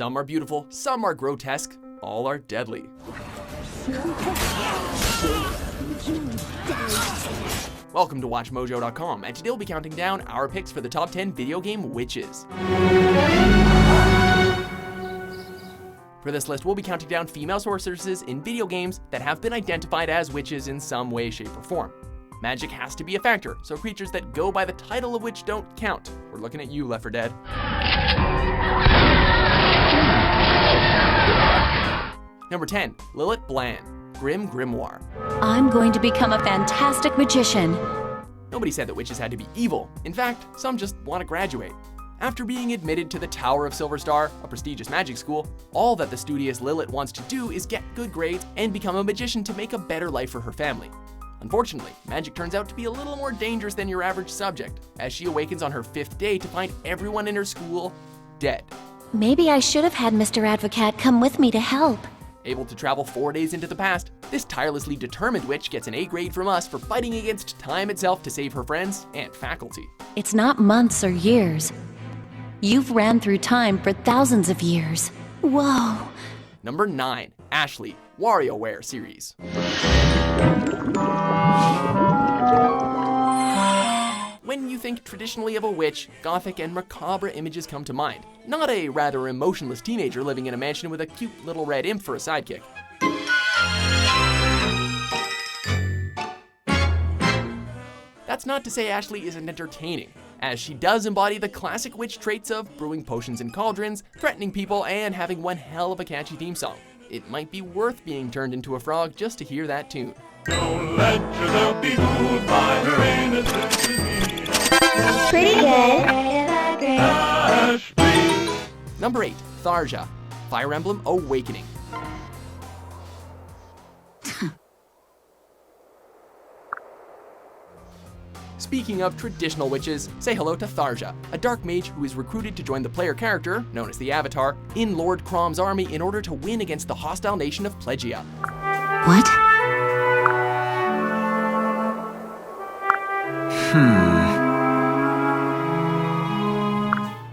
Some are beautiful, some are grotesque, all are deadly. Welcome to WatchMojo.com, and today we'll be counting down our picks for the top 10 video game witches. For this list, we'll be counting down female sorceresses in video games that have been identified as witches in some way, shape, or form. Magic has to be a factor, so creatures that go by the title of which don't count. We're looking at you, Left 4 Dead. Number 10, Lillet Blanc, Grim Grimoire. I'm going to become a fantastic magician. Nobody said that witches had to be evil. In fact, some just want to graduate. After being admitted to the Tower of Silver Star, a prestigious magic school, all that the studious Lillet wants to do is get good grades and become a magician to make a better life for her family. Unfortunately, magic turns out to be a little more dangerous than your average subject, as she awakens on her 5th day to find everyone in her school dead. Maybe I should have had Mr. Advocat come with me to help. Able to travel 4 days into the past, this tirelessly determined witch gets an A grade from us for fighting against time itself to save her friends and faculty. It's not months or years. You've ran through time for thousands of years. Whoa. Number 9, Ashley, WarioWare series. When you think traditionally of a witch, gothic and macabre images come to mind. Not a rather emotionless teenager living in a mansion with a cute little red imp for a sidekick. That's not to say Ashley isn't entertaining, as she does embody the classic witch traits of brewing potions in cauldrons, threatening people, and having one hell of a catchy theme song. It might be worth being turned into a frog just to hear that tune. Don't let yourself be fooled by her innocence. Pretty good. Ashley. Number 8, Tharja, Fire Emblem Awakening. Speaking of traditional witches, say hello to Tharja, a dark mage who is recruited to join the player character, known as the Avatar, in Lord Crom's army in order to win against the hostile nation of Plegia. What?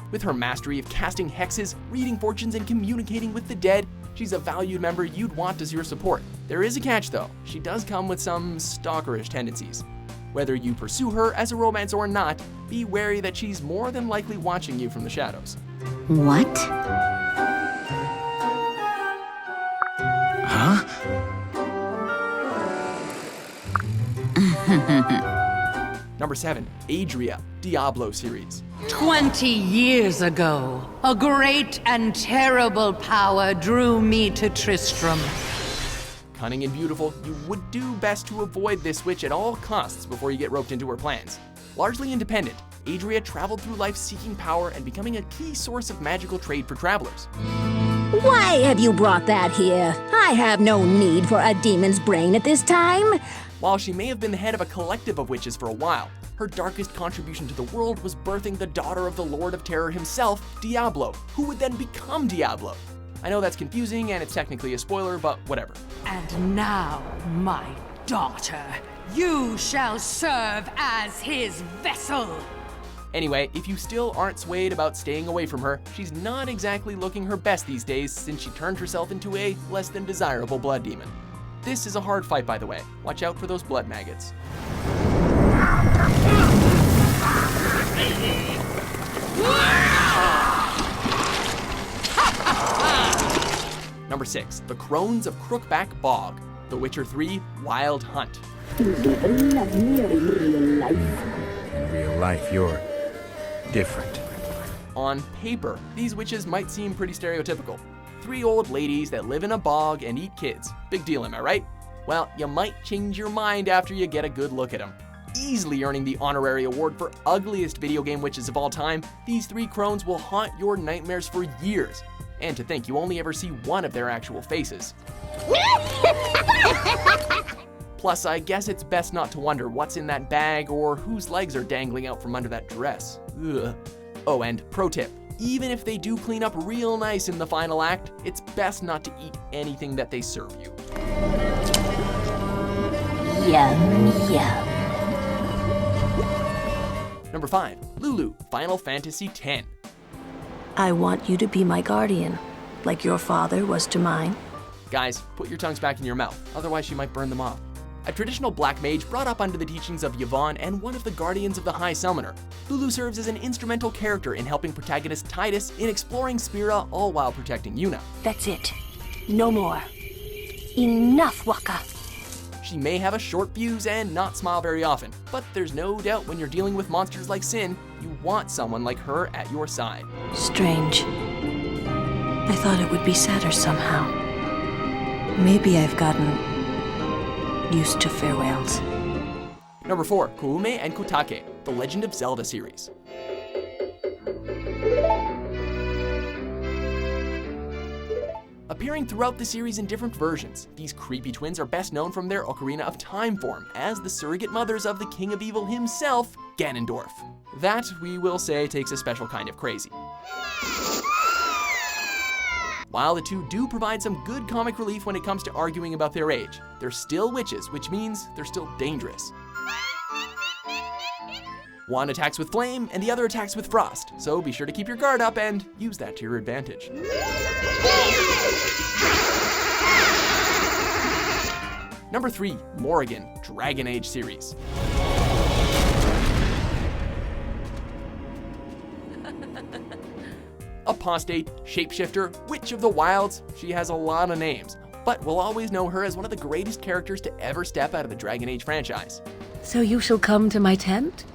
With her mastery of casting hexes, reading fortunes, and communicating with the dead, she's a valued member you'd want as your support. There is a catch though, she does come with some stalkerish tendencies. Whether you pursue her as a romance or not, be wary that she's more than likely watching you from the shadows. What? Huh? Number 7, Adria, Diablo series. 20 years ago, a great and terrible power drew me to Tristram. Cunning and beautiful, you would do best to avoid this witch at all costs before you get roped into her plans. Largely independent, Adria traveled through life seeking power and becoming a key source of magical trade for travelers. Why have you brought that here? I have no need for a demon's brain at this time. While she may have been the head of a collective of witches for a while, her darkest contribution to the world was birthing the daughter of the Lord of Terror himself, Diablo, who would then become Diablo. I know that's confusing and it's technically a spoiler, but whatever. And now, my daughter, you shall serve as his vessel. Anyway, if you still aren't swayed about staying away from her, she's not exactly looking her best these days since she turned herself into a less than desirable blood demon. This is a hard fight, by the way. Watch out for those blood maggots. Number 6, the Crones of Crookback Bog, The Witcher 3 Wild Hunt. In real life, you're different. On paper, these witches might seem pretty stereotypical. 3 old ladies that live in a bog and eat kids. Big deal, am I right? Well, you might change your mind after you get a good look at them. Easily earning the honorary award for ugliest video game witches of all time, these 3 crones will haunt your nightmares for years. And to think you only ever see one of their actual faces. Plus, I guess it's best not to wonder what's in that bag or whose legs are dangling out from under that dress. Ugh. Oh, and pro tip, even if they do clean up real nice in the final act, it's best not to eat anything that they serve you. Yum, yum. Number 5, Lulu, Final Fantasy X. I want you to be my guardian. Like your father was to mine? Guys, put your tongues back in your mouth, otherwise she might burn them off. A traditional black mage brought up under the teachings of Yvonne and one of the guardians of the High Summoner, Lulu serves as an instrumental character in helping protagonist Titus in exploring Spira, all while protecting Yuna. That's it. No more. Enough, Waka. She may have a short fuse and not smile very often, but there's no doubt when you're dealing with monsters like Sin, you want someone like her at your side. Strange. I thought it would be sadder somehow. Maybe I've gotten used to farewells. Number 4, Koume and Kotake, The Legend of Zelda series. Appearing throughout the series in different versions, these creepy twins are best known from their Ocarina of Time form as the surrogate mothers of the King of Evil himself, Ganondorf. That, we will say, takes a special kind of crazy. While the two do provide some good comic relief when it comes to arguing about their age, they're still witches, which means they're still dangerous. One attacks with flame and the other attacks with frost, so be sure to keep your guard up and use that to your advantage. Number 3, Morrigan, Dragon Age series. Apostate, shapeshifter, witch of the wilds, she has a lot of names, but we'll always know her as one of the greatest characters to ever step out of the Dragon Age franchise. So you shall come to my tent?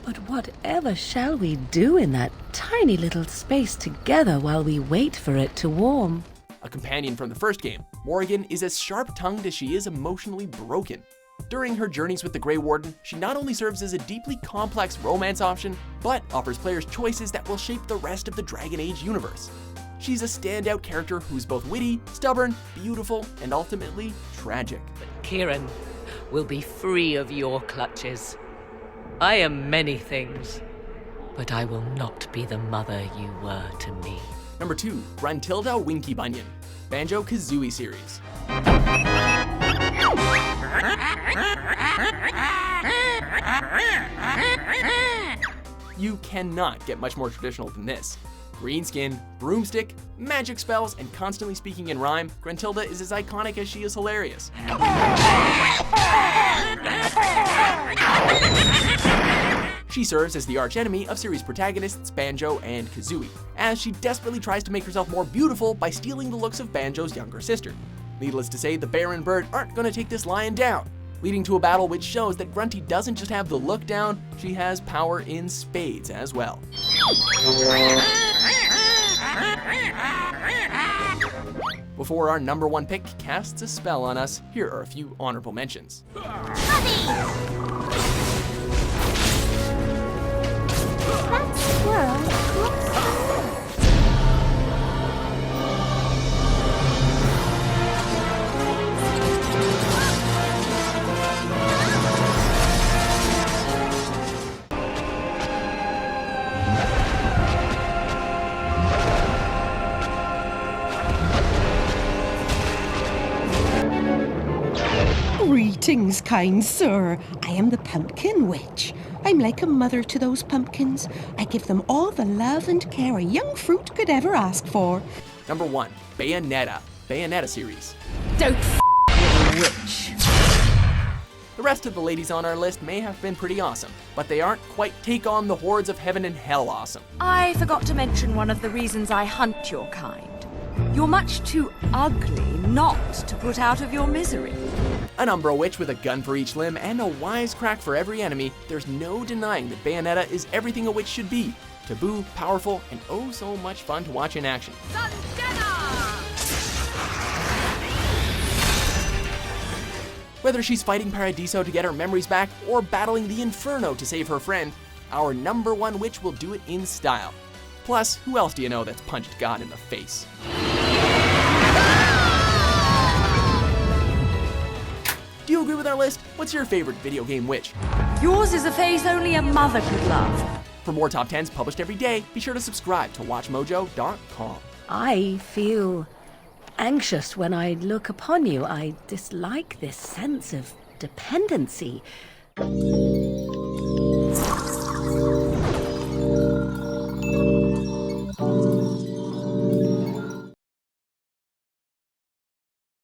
But whatever shall we do in that tiny little space together while we wait for it to warm? A companion from the first game, Morrigan is as sharp-tongued as she is emotionally broken. During her journeys with the Grey Warden, she not only serves as a deeply complex romance option, but offers players choices that will shape the rest of the Dragon Age universe. She's a standout character who's both witty, stubborn, beautiful, and ultimately tragic. Kieran will be free of your clutches. I am many things, but I will not be the mother you were to me. Number 2, Gruntilda Winkybunion, Banjo-Kazooie series. You cannot get much more traditional than this. Green skin, broomstick, magic spells, and constantly speaking in rhyme, Gruntilda is as iconic as she is hilarious. She serves as the archenemy of series protagonists Banjo and Kazooie, as she desperately tries to make herself more beautiful by stealing the looks of Banjo's younger sister. Needless to say, the bear and bird aren't going to take this lion down, leading to a battle which shows that Grunty doesn't just have the look down, she has power in spades as well. Before our number 1 pick casts a spell on us, here are a few honorable mentions. Greetings, kind sir. I am the Pumpkin Witch. I'm like a mother to those pumpkins. I give them all the love and care a young fruit could ever ask for. Number 1, Bayonetta, Bayonetta series. Don't with a witch. The rest of the ladies on our list may have been pretty awesome, but they aren't quite take on the hordes of heaven and hell awesome. I forgot to mention one of the reasons I hunt your kind. You're much too ugly not to put out of your misery. An Umbro witch with a gun for each limb and a wisecrack for every enemy, there's no denying that Bayonetta is everything a witch should be. Taboo, powerful, and oh so much fun to watch in action. Whether she's fighting Paradiso to get her memories back or battling the Inferno to save her friend, our number 1 witch will do it in style. Plus, who else do you know that's punched God in the face? Do you agree with our list? What's your favorite video game witch? Yours is a face only a mother could love. For more top 10s published every day, be sure to subscribe to WatchMojo.com. I feel anxious when I look upon you. I dislike this sense of dependency.